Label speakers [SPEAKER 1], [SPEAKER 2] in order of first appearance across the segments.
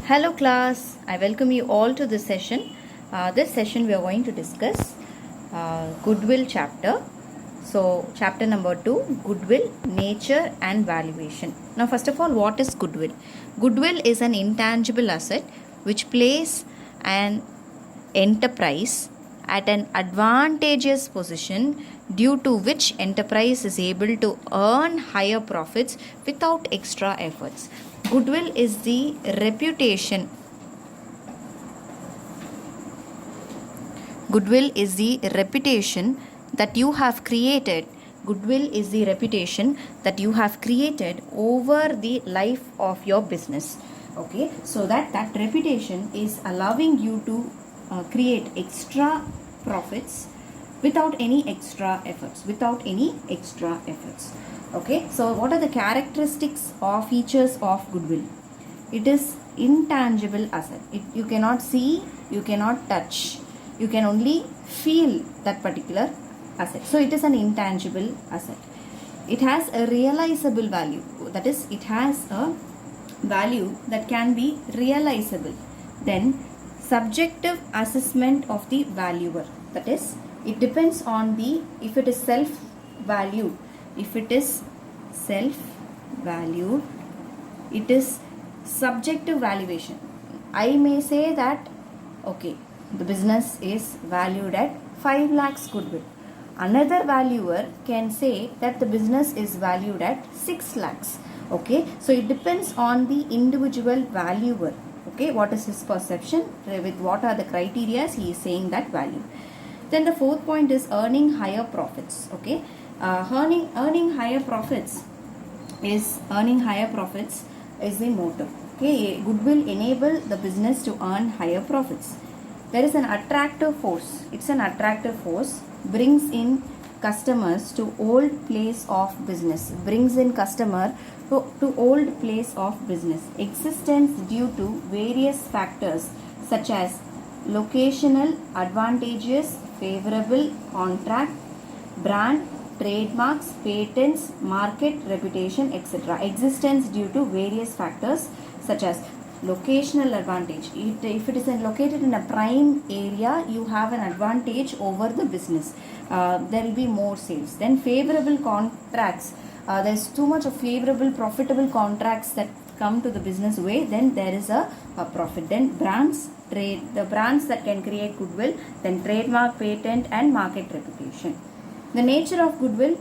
[SPEAKER 1] Hello class, I welcome you all to this session. This session we are going to discuss goodwill chapter. So chapter number 2, goodwill, nature and valuation. Now first of all, what is goodwill? Goodwill is an intangible asset which places an enterprise at an advantageous position due to which enterprise is able to earn higher profits without extra efforts. Goodwill is the reputation. Goodwill is the reputation that you have created. Goodwill is the reputation that you have created over the life of your business. Okay, so that reputation is allowing you to create extra profits without any extra efforts. Okay, so what are the characteristics or features of goodwill? It is intangible asset. You cannot see, you cannot touch, you can only feel that particular asset. So it is an intangible asset. It has a realizable value, that is, it has a value that can be realizable. Then subjective assessment of the valuer, that is, it depends on the, if it is self-valued, it is subjective valuation. I may say that, okay, the business is valued at 5 lakhs goodwill. Another valuer can say that the business is valued at 6 lakhs. Okay, so it depends on the individual valuer. Okay, what is his perception, with what are the criteria he is saying that value. Then the fourth point is earning higher profits. Okay, earning higher profits is the motive. Okay, goodwill enable the business to earn higher profits. There is an attractive force. It's an attractive force, brings in customers to old place of business. Existence due to various factors such as locational advantages, favorable contract, brand, trademarks, patents, market reputation, etc. Existence due to various factors such as locational advantage. If it is located in a prime area, you have an advantage over the business. There will be more sales. Then favorable contracts. There is too much of favorable, profitable contracts that come to the business way, then there is a profit. Then the brands that can create goodwill, then trademark, patent and market reputation. The nature of goodwill,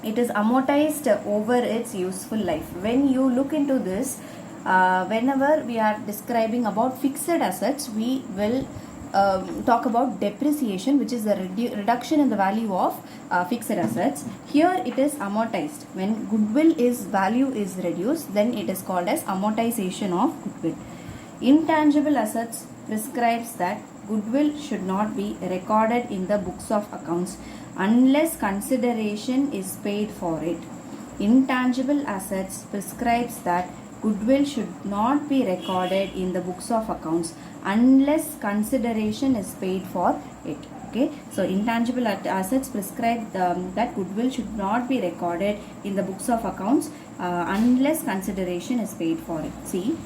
[SPEAKER 1] it is amortized over its useful life. When you look into this, whenever we are describing about fixed assets, we will talk about depreciation, which is the reduction in the value of fixed assets. Here it is amortized. When goodwill value is reduced, then it is called as amortization of goodwill. Intangible assets prescribes that goodwill should not be recorded in the books of accounts unless consideration is paid for it. Intangible assets prescribes that goodwill should not be recorded in the books of accounts unless consideration is paid for it. Okay, so intangible assets prescribe that goodwill should not be recorded in the books of accounts unless consideration is paid for it. See,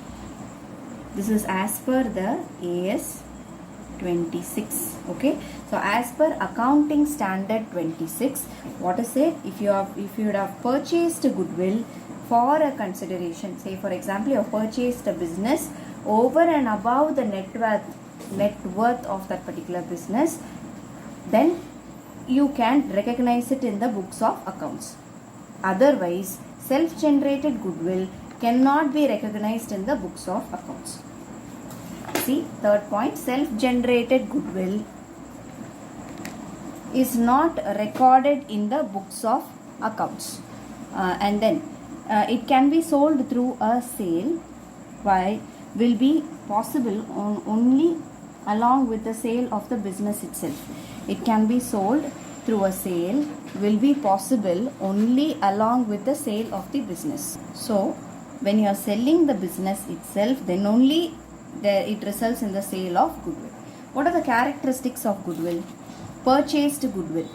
[SPEAKER 1] this is as per the AS 26. Okay, so as per accounting standard 26, what is it? If you would have purchased goodwill for a consideration, say for example you have purchased a business over and above the net worth of that particular business, then you can recognize it in the books of accounts. Otherwise, self-generated goodwill cannot be recognized in the books of accounts. See, third point, self-generated goodwill is not recorded in the books of accounts. And then it can be sold through a sale, while will be possible only along with the sale of the business itself. It can be sold through a sale, will be possible only along with the sale of the business. So when you are selling the business itself, then only it results in the sale of goodwill. What are the characteristics of goodwill? Purchased goodwill.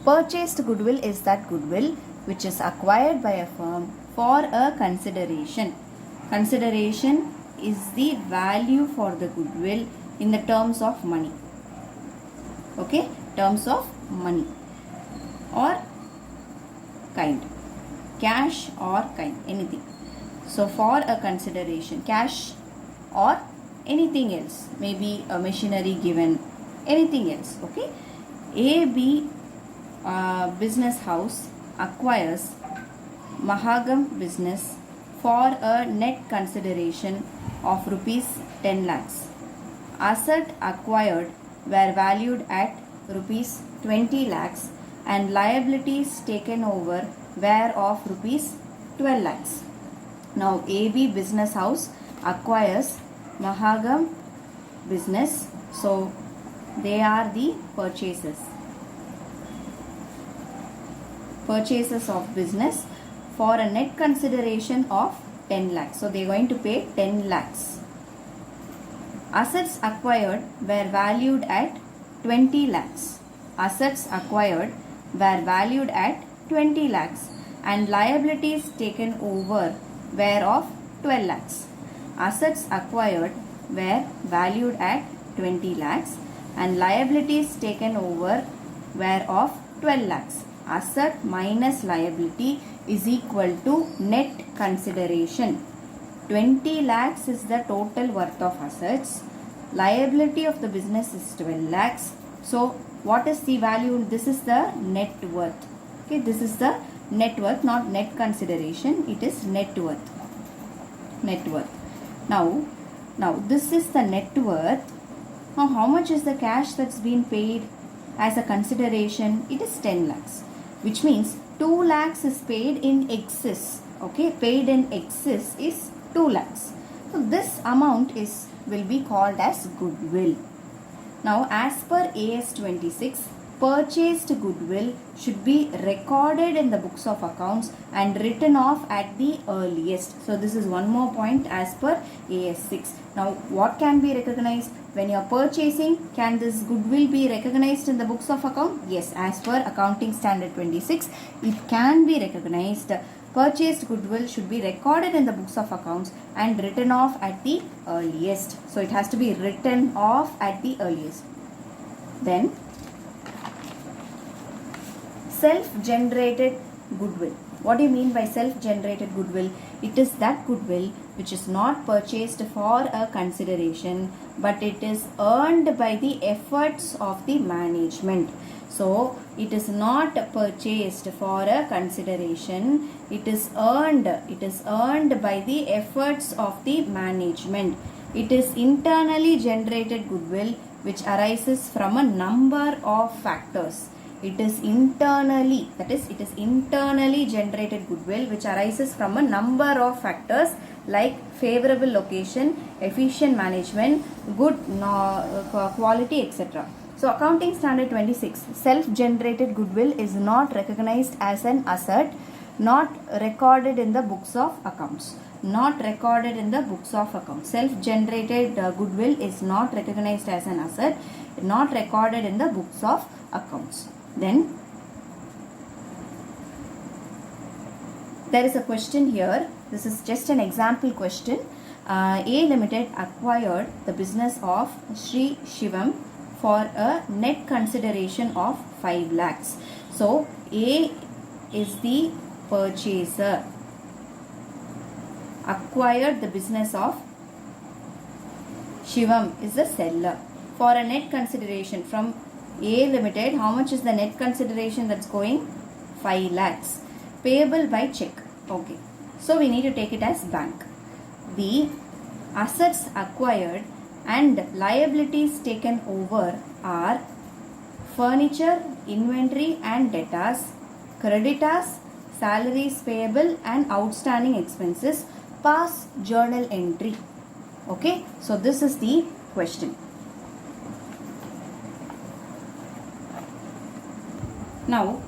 [SPEAKER 1] Purchased goodwill is that goodwill which is acquired by a firm for a consideration. Consideration is the value for the goodwill in the terms of money. Okay, terms of money or kind, cash or kind, anything. So for a consideration, cash or anything else, maybe a machinery given, anything else. Okay, AB business house acquires Mahagam business for a net consideration of rupees 10 lakhs. Asset acquired were valued at rupees 20 lakhs and liabilities taken over were of rupees 12 lakhs. Now AB business house acquires Mahagam business, so they are the purchases of business for a net consideration of 10 lakhs. So they are going to pay 10 lakhs. Assets acquired were valued at 20 lakhs. Assets acquired were valued at 20 lakhs and liabilities taken over were of 12 lakhs. Assets acquired were valued at 20 lakhs and liabilities taken over were of 12 lakhs. Asset minus liability is equal to net consideration. 20 lakhs is the total worth of assets. Liability of the business is 12 lakhs. So what is the value? This is the net worth. Okay, this is the net worth, not net consideration. It is net worth. Net worth. Now this is the net worth. Now how much is the cash that's been paid as a consideration? It is 10 lakhs, which means 2 lakhs is paid in excess. Okay, paid in excess is 2 lakhs. So this amount will be called as goodwill. Now as per AS 26, purchased goodwill should be recorded in the books of accounts and written off at the earliest. So this is one more point as per AS 6. Now what can be recognized? When you are purchasing, can this goodwill be recognized in the books of account? Yes, as per Accounting Standard 26, it can be recognized. Purchased goodwill should be recorded in the books of accounts and written off at the earliest. So it has to be written off at the earliest. Then self-generated goodwill. What do you mean by self-generated goodwill? It is that goodwill which is not purchased for a consideration, but it is earned by the efforts of the management. So it is not purchased for a consideration. It is earned by the efforts of the management. It is internally generated goodwill which arises from a number of factors. It is internally generated goodwill which arises from a number of factors like favorable location, efficient management, good quality, etc. So Accounting Standard 26, self-generated goodwill is not recognized as an asset, not recorded in the books of accounts. Self-generated goodwill is not recognized as an asset, not recorded in the books of accounts. Then there is a question here. This is just an example question. A Limited acquired the business of Sri Shivam for a net consideration of 5 lakhs. So A is the purchaser, acquired the business of Shivam is the seller for a net consideration from A Limited. How much is the net consideration that's going? 5 lakhs. Payable by check. Okay. So we need to take it as bank. The assets acquired and liabilities taken over are furniture, inventory and debtors, creditors, salaries payable and outstanding expenses, pass journal entry. Okay. So this is the question. Now,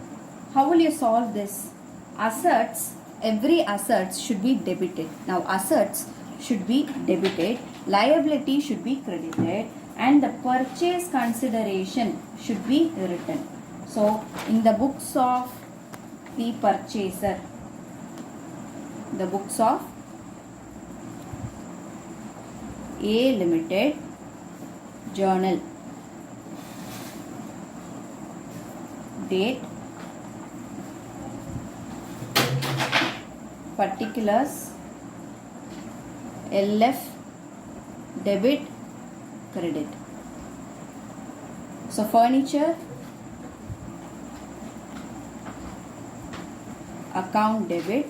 [SPEAKER 1] how will you solve this? Assets, every assets should be debited. Now, assets should be debited, liability should be credited, and the purchase consideration should be written. So, in the books of the purchaser, the books of A Limited journal. Date, particulars, LF, debit, credit. So furniture, account debit,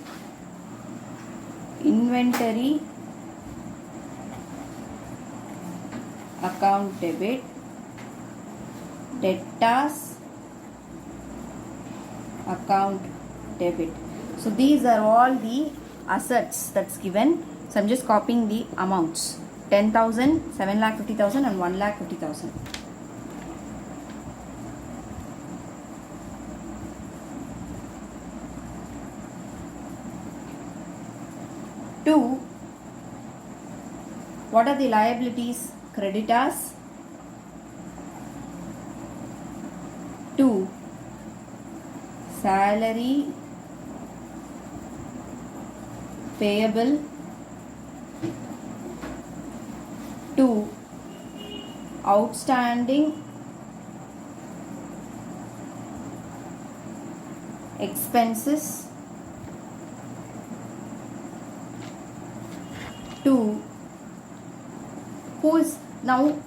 [SPEAKER 1] inventory, account debit, debtors, account debit. So these are all the assets that's given. So I'm just copying the amounts: 10,000, 7,50,000 and 1,50,000. Two, what are the liabilities? Creditors. 2, salary payable. 2, outstanding expenses. 2, who is now,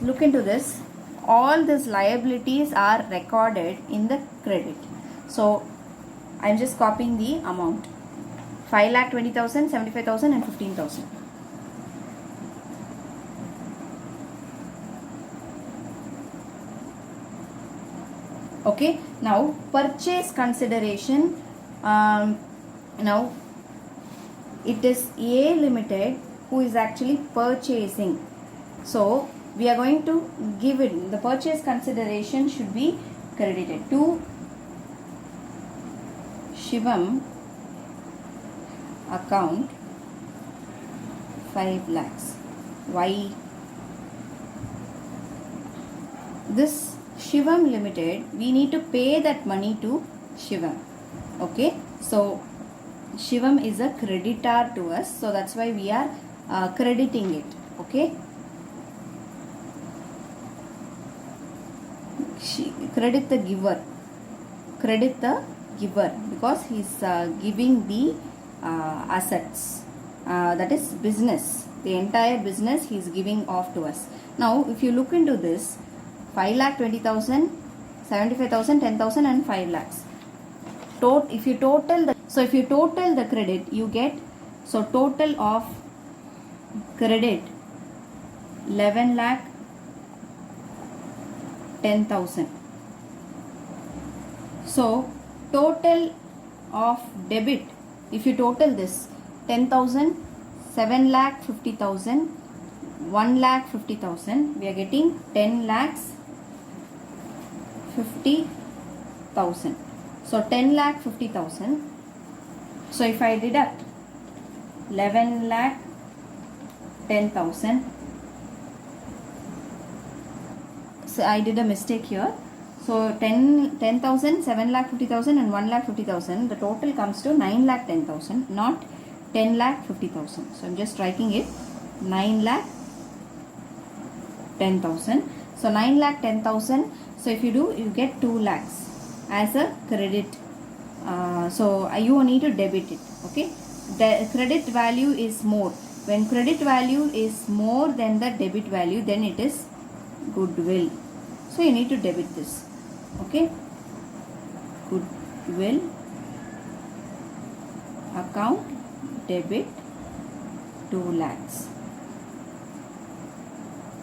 [SPEAKER 1] look into this, all these liabilities are recorded in the credit. So I'm just copying the amount: 5,20,000, 75,000 and 15,000. Okay, now purchase consideration. Now it is A Limited who is actually purchasing. So we are going to give it, the purchase consideration should be credited to Shivam account 5 lakhs. Why? This Shivam Limited, we need to pay that money to Shivam. Okay, so Shivam is a creditor to us, so that's why we are crediting it. Okay, credit the giver, because he is giving the assets, that is business, the entire business he is giving off to us. Now if you look into this, 5,20,000, 75,000, 10,000 and 5 lakhs. If you total the credit, you get, so total of credit 11 lakh 10,000. So total of debit, if you total this, 10,000, 7 lakh 50,000, 1 lakh 50,000, we are getting 10 lakhs 50,000. So 10 lakh 50,000. So if I deduct 11 lakh 10,000, so I did a mistake here. So 10,000, 7 lakh 50,000 and 1 lakh 50,000, the total comes to 9 lakh 10,000, not 10 lakh 50,000. So I'm just striking it, 9 lakh 10,000. So 9 lakh 10,000. So if you do, you get 2 lakhs as a credit. So you need to debit it. Okay, the credit value is more. When credit value is more than the debit value, then it is goodwill. So you need to debit this. Okay, goodwill account debit 2 lakhs.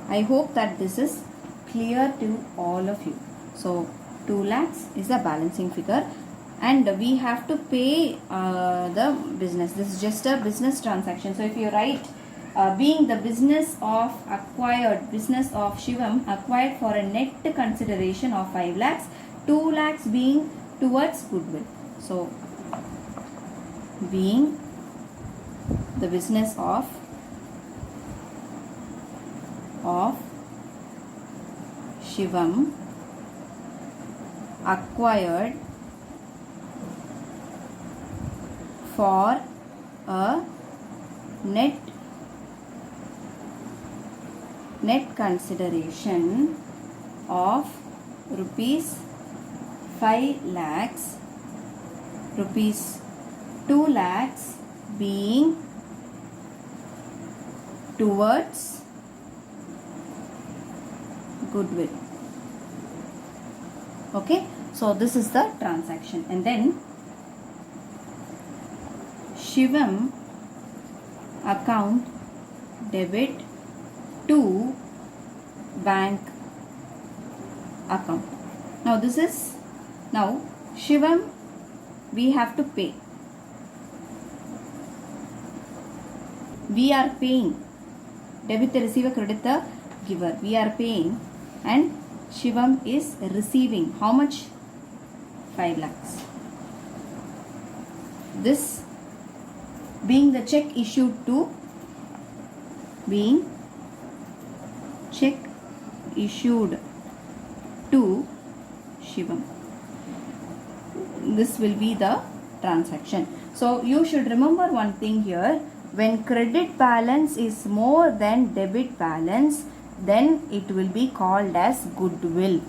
[SPEAKER 1] I hope that this is clear to all of you. So 2 lakhs is the balancing figure, and we have to pay the business. This is just a business transaction. So if you write, being the business of Shivam acquired for a net consideration of 5 lakhs, 2 lakhs being towards goodwill. So being the business of Shivam acquired for a net net consideration of rupees 5 lakhs, rupees 2 lakhs being towards goodwill. Okay, so this is the transaction. And then Shivam account debit to bank account. Now this is, now Shivam we have to pay. We are paying. Debit the receiver, credit the giver. We are paying and Shivam is receiving. How much? 5 lakhs. This being the check issued to, being check issued to Shivam. This will be the transaction. So you should remember one thing here. When credit balance is more than debit balance, then it will be called as goodwill.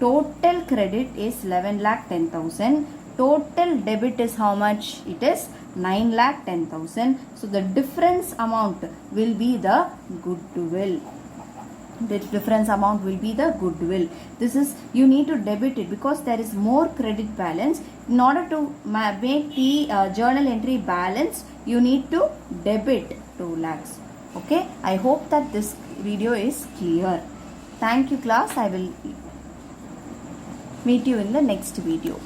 [SPEAKER 1] Total credit is 11,10,000. Total debit is how much? It is 9,10,000. So the difference amount will be the goodwill. The difference amount will be the goodwill. This is, you need to debit it because there is more credit balance. In order to make the journal entry balance, you need to debit 2 lakhs. Okay, I hope that this video is clear. Thank you class. I will meet you in the next video.